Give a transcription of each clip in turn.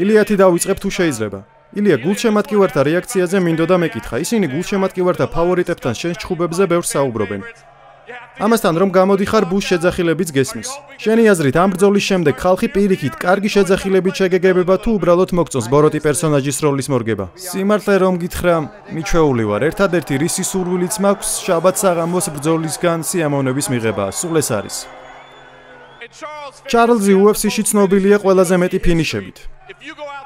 ილიათი დავიწყებ თუ შეიძლება. ილია გულშემატკივართა რეაქციაზე მინდოდა მეკითხა. ისინი გულშემატკივართა ფავორიტებთან შენს ჩხუბებზე ბევრს საუბრობენ. ამასთან რომ გამოდიხარ ბუშ შეძახილებიც გესმის. შენი აზრით ამ ბრძოლის შემდეგ ხალხი პირიქით კარგი შეძახილებით შეგეგებება თუ უბრალოდ მოგწონს ბოროტი პერსონაჟის როლის მორგება? სიმართლე რომ გითხრა, მიჩვეული ვარ. ერთადერთი რისი სურვილიც მაქვს შაბათ საღამოს ბრძოლისგან სიამოვნების მიღებაა. სულ ეს არის. ჩარლზი UFC-ში ცნობილია ყველაზე მეტი ფინიშებით.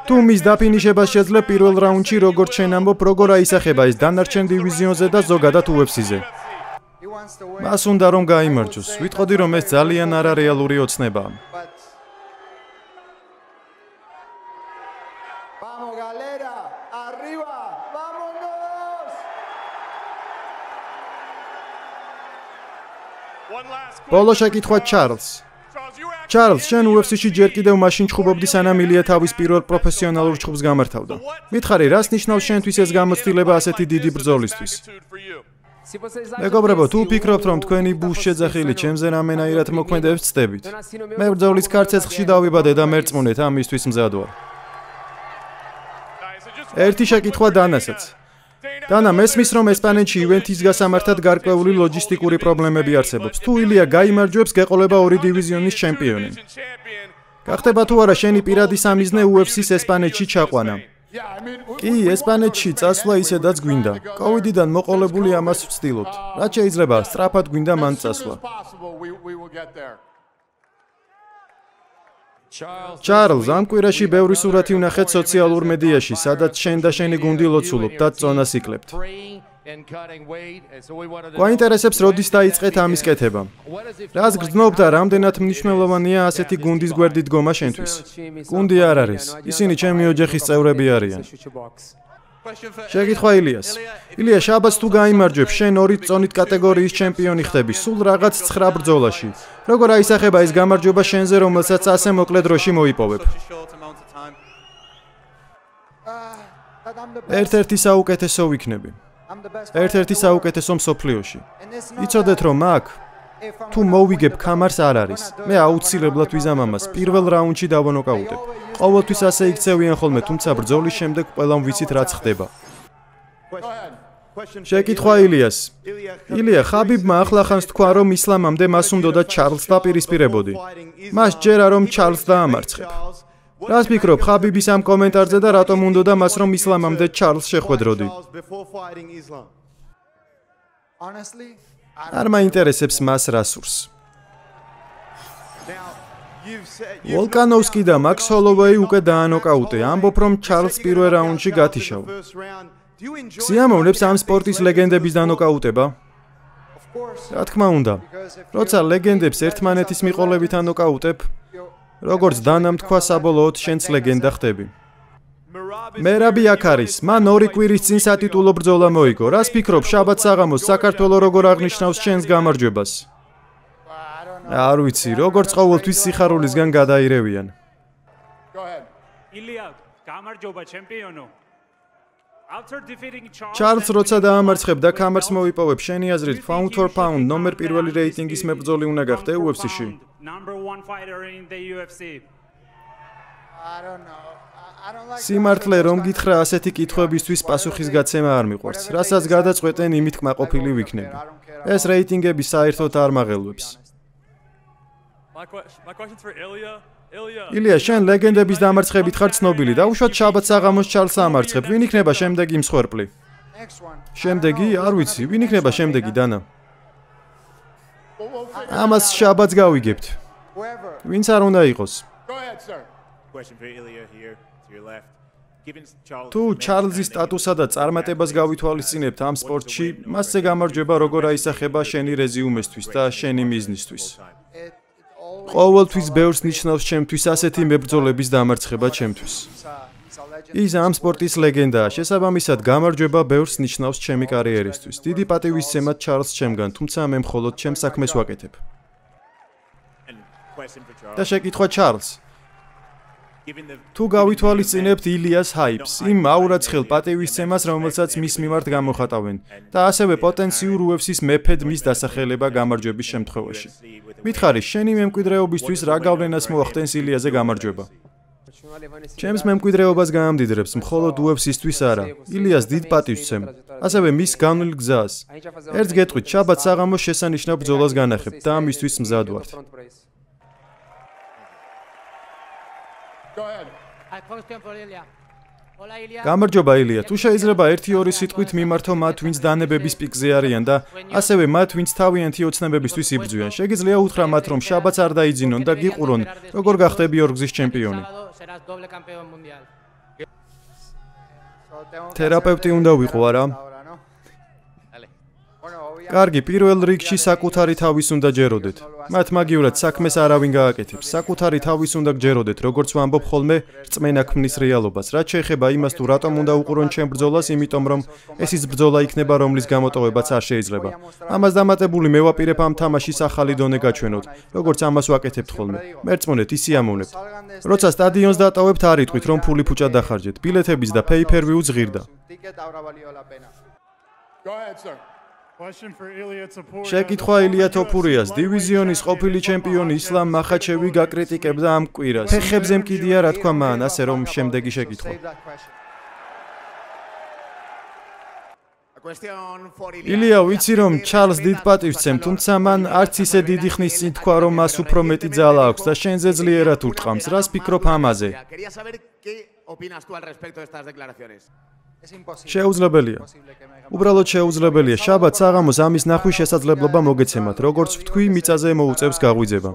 თუ მის დაფინიშებას შეძლებ პირველ რაუნდში როგორც შენ ამბობ, როგორ აისახება ეს დანარჩენ დივიზიონზე და ზოგადად UFC-ზე? მას უნდა რომ გაიმარჯვოს. ვიტყოდი რომ ეს ძალიან არარეალური ოცნებაა. ბოლო შეკითხვა ჩარლზ. ჩარლზ, შენ UFC-ში ჯერ კიდევ მაშინ ჩხუბობდი სანამ ილია თავის პირველ პროფესიონალურ ჩხუბს გამართავდა. მითხარი, რას ნიშნავს შენთვის ეს გამოცდილება ასეთი დიდი ბრძოლისთვის? მეგობრებო, თუ ვფიქრობთ, რომ თქვენი ბუშ შეძახილი ჩემზე რამენაირად მოქმედებს, ცდებით. მე ბრძოლის ქარცეცხლში დავიბადე და მერწმუნეთ ამისთვის მზად ვარ. ერთი შეკითხვა დანასაც. დანა, მესმის რომ ესპანეთში ივენთის გასამართად გარკვეული ლოჯისტიკური პრობლემები არსებობს. თუ ილია გაიმარჯვებს, გეყოლება ორი დივიზიონის ჩემპიონი. გახდება თუ არა შენი პირადი სამიზნე UFC-ს ესპანეთში ჩაყვანა? კი, ესპანეთში წასვლა ისედაც გვინდა. კოვიდიდან მოყოლებული ამას ვცდილობთ. რაც შეიძლება, სწრაფად გვინდა მან წასვლა. ჩარლზ, ამ კვირაში ბევრი სურათი ვნახეთ სოციალურ მედიაში, სადაც შენ და შენი გუნდი ლოცულობთ და წონას იკლებთ. გვაინტერესებს, როდის დაიწყეთ ამის კეთება? რას გრძნობ და რამდენად მნიშვნელოვანია ასეთი გუნდის გვერდით დგომა შენთვის? გუნდი არ არის, ისინი ჩემი ოჯახის წევრები არიან. შეკითხვა ილიას. ილია, შაბათს თუ გაიმარჯვებ, შენ ორი წონით კატეგორიის ჩემპიონი ხდები, სულ რაღაც 9 ბრძოლაში. როგორ აისახება ეს გამარჯვება შენზე, რომელსაც ასე მოკლე დროში მოიპოვებ? ერთ-ერთი საუკეთესო ვიქნები. ერთ-ერთი საუკეთესო მსოფლიოში. იცოდეთ რომ აქ თუ მოვიგებ ქამარს არ არის. მე აუცილებლად ვიზამამას პირველ რაუნდში დავანოკაუტებ. ყოველთვის ასე იქცევიან ხოლმე, თუმცა ბრძოლის შემდეგ ყველამ ვიცით რაც ხდება. შეკითხვა ილიას. ილია, ხაბიბმა ახლახანს თქვა რომ ისლამამდე მას უნდოდა ჩარლზს დაპირისპირებოდი. მას ჯერა რომ ჩარლზს დაამარცხებ. რას ფიქრობ ხაბიბის ამ კომენტარზე და რატომ უნდოდა მას რომ ისლამამდე ჩარლზს შეხვედროდი? არ მაინტერესებს მას რა სურს. ვოლკანოვსკი და მაქს ჰოლოვეი უკვე დაანოკაუტე. ამბობ რომ ჩარლზს პირველ რაუნდში გათიშავა. სიამოვნებს ამ სპორტის ლეგენდების დანოკაუტება? რა თქმა უნდა. როცა ლეგენდებს ერთმანეთის მიყოლებით ანოკაუტებ, როგორც დანამ თქვა, საბოლოოდ შენც ლეგენდა ხდები. მერაბი აქ არის. მან 2 კვირის წინ სატიტულო ბრძოლა მოიგო. რას ფიქრობ, შაბათ საღამოს საქართველოს როგორ აღნიშნავს შენს გამარჯვებას? არ ვიცი, როგორც ყოველთვის სიხარულისგან გადაირევიან. ილია, გამარჯობა ჩემპიონო. ჩარლზ როცა დაამარცხებდა ქამარს მოიპოვებ, შენი აზრით pound for pound ნომერ პირველი რეიტინგის მებრძოლი უნდა გახდე UFC-ში? სიმართლე რომ გითხრა, ასეთი კითხვებისთვის პასუხისგაცემა არ მიყვარს. რასაც გადაწყვეტენ, იმით კმაყოფილი ვიქნები. ეს რეიტინგები საერთოდ არ მაღელვებს. ილია, შენ ლეგენდების დამარცხებით ხარ ცნობილი და უშუალოდ შაბათ საღამოს ჩარლზს ამარცხებ. ვინ იქნება შემდეგი მსხვერპლი? შემდეგი? არ ვიცი, ვინ იქნება შემდეგი, დანა? ამას შაბათს გავიგებთ. ვინც არ უნდა იყოს. თუ ჩარლზის სტატუსსა და წარმატებას გავითვალისწინებთ ამ სპორტში, მასზე გამარჯვება როგორ აისახება შენი რეზიუმესთვის და შენი მიზნისთვის? ყოველთვის ბევრს ნიშნავს ჩემთვის ასეთი მებრძოლების დამარცხება ჩემთვის. ის ამ სპორტის ლეგენდაა, შესაბამისად გამარჯვება ბევრს ნიშნავს ჩემი კარიერისთვის. დიდი პატივისცემად ჩარლზ ჩემგან, თუმცა მე მხოლოდ ჩემს საქმეს ვაკეთებ. და შეკითხვა ჩარლზ. თუ გავითვალისწინებთ ილიას ჰაიპს, იმ აურაცხელ პატივისცემას, რომელსაც მის მიმართ გამოხატავენ, და ასევე პოტენციურ UFC-ს მეფედ მის დასახელება გამარჯვების შემთხვევაში. მითხარი, შენი მემკვიდრეობისთვის რა გავლენას მოახდენს ილიაზე გამარჯვება? ჩემს მემკვიდრეობას გაამდიდრებს მხოლოდ UFC-ისთვის არა, ილიას დიდ პატივს ვცემ, ასევე მის განვლილ გზას. ერთს გეტყვით, შაბათ საღამოს შესანიშნავ ბრძოლას განახებ და ამისთვის მზად ვართ. გამარჯობა ილია, თუ შეიძლება 1-2 სიტყვით მიმართო მათ, ვინც დანებების პიკზე არიან და ასევე მათ, ვინც თავიანთი ოცნებებისთვის იბრძვიან. შეგიძლია უთხრა მათ, რომ შაბათს არ დაიძინონ და გიყურონ, როგორ გახდები ორგზის ჩემპიონი. თერაპევტი უნდა ვიყო, არა? კარგი, პირველ რიგში საკუთარი თავის უნდა ჯეროდეთ. მათ მაგივრად საქმეს არავინ გააკეთებს. საკუთარი თავის უნდა გჯეროდეთ, როგორც ვამბობ ხოლმე, რწმენა ქმნის რეალობას. რაც შეეხება იმას, თუ რატომ უნდა უყურონ ჩემ ბრძოლას, იმიტომ რომ ეს ის ბრძოლა იქნება, რომლის გამოტოვებაც არ შეიძლება. ამას დამატებული მე ვაპირებ ამ თამაშის ახალი დონე გაჩვენოთ, როგორც ამას ვაკეთებთ ხოლმე. მერწმუნეთ, ისიამოვნებთ. როცა სტადიონს დატოვებთ, არ იტყვით, რომ ფული ფუჭად დახარჯეთ. ბილეთების და pay-per-view ზღირდა. შეკითხვა ილია თოფურიას, დივიზიონის ყოფილი ჩემპიონი ისლამ მახაჩევი გაკრიტიკებდა ამ კვირას. ფეხებზე მკიდია, რა თქვა მან, ასე რომ შემდეგი შეკითხვა. ილია, ვიცი რომ ჩარლს დიდ პატივს ვცემ, თუმცა მან არც ისე დიდი ხნის წინ თქვა, რომ მას უფრო მეტი ძალა აქვს და შენზე ძლიერად ურტყამს. რას ფიქრობ ამაზე? შეუძლებელია. უბრალოდ შეუძლებელია. შაბათს საღამოს ამის ნახვის შესაძლებლობა მოგეცემათ, როგორც ვთქვი, მიწაზე მოუწევს გაღვიძება.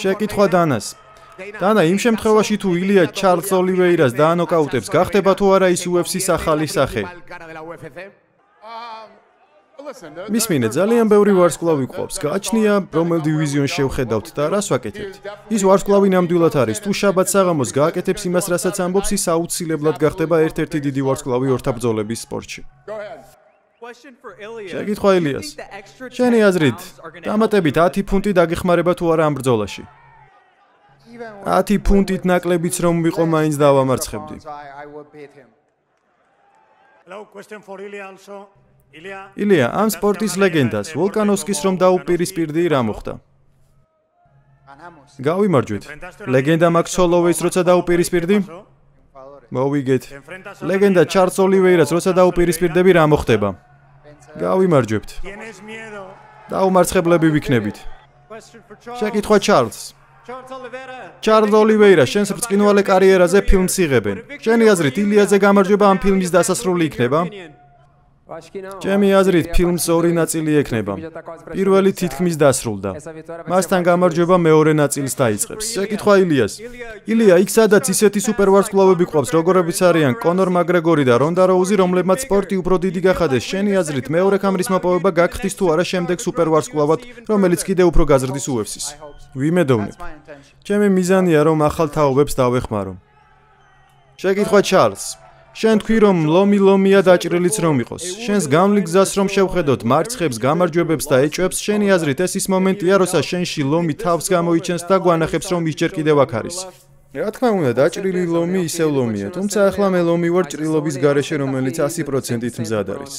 შეკითხვა დანას. დანა, იმ შემთხვევაში თუ ილია ჩარლს ოლივეირას დაანოკაუტებს, გახდება თუ არა ის UFC-ს ახალი სახე? მისმინე, ძალიან ბევრი ვარსკვლავი გვყავს. გააჩნია, რომელ დივიზიონს შევხედავთ და რას ვაკეთებთ. ის ვარსკვლავი ნამდვილად არის. თუ შაბათს საღამოს გააკეთებს იმას, რასაც ამბობს, ის აუცილებლად გახდება ერთ-ერთი დიდი ვარსკვლავი ორთაბრძოლების სპორტში. შეკითხვა ილიას. შენი აზრით, დამატებით 10 ფუნტი დაგეხმარება თუ არა ამ ბრძოლაში? 10 ფუნტით ნაკლებიც რომ ვიყო, მაინც დავამარცხებდი. ილია, ამ სპორტის ლეგენდას, ვოლკანოვსკის რომ დაუპირისპირდი, რა მოხდა? გავიმარჯვეთ. ლეგენდა მაქს ჰოლოვეის როცა დაუპირისპირდი? მოვიგეთ. ლეგენდა ჩარლს ოლივეირას როცა დაუპირისპირდები, რა მოხდება? გავიმარჯვებთ. დაუმარცხებლები ვიქნებით. შეკითხვა ჩარლს. ჩარლს ოლივეირა, შენს ბრწყინვალე კარიერაზე ფილმს იღებენ. შენი აზრით, ილიაზე გამარჯვება ამ ფილმის დასასრული იქნება? ჩემი აზრით, ფილმს ორი ნაწილი ექნება. პირველი თითქმის დასრულდა. მასთან გამარჯვება მეორე ნაწილს დაიწყებს. შეკითხვა ილიას. ილია, იქ სადაც ისეთი სუპერვარსკვლავები გვყავს, როგორებიც არიან კონორ მაგრეგორი და რონდა როუზი, რომლებმაც სპორტი უფრო დიდი გახადეს, შენი აზრით, მეორე კამრის მოპოვება გაგხდის თუ არა შემდეგ სუპერვარსკვლავად, რომელიც კიდევ უფრო გაზრდის UFC-ს? ვიმედოვნებ. ჩემი მიზანია, რომ ახალ თაობებს დავეხმარო. შეკითხვა ჩარლს. შენ თქვი რომ ლომი-ლომია დაჭრილიც რომ იყოს. შენს გამვლილ გზას რომ შევხედოთ, მარცხებს, გამარჯვებებს და ეჭვებს, შენი აზრით ეს ის მომენტია, როცა შენში ლომი თავს გამოიჩენს და გვანახებს რომ ის ჯერ კიდევ აქ არის. რა თქმა უნდა, დაჭრილი ლომი ისევ ლომია, თუმცა ახლა მე ლომი ვარ ჭრილობის გარეშე, რომელიც 100%-ით მზად არის.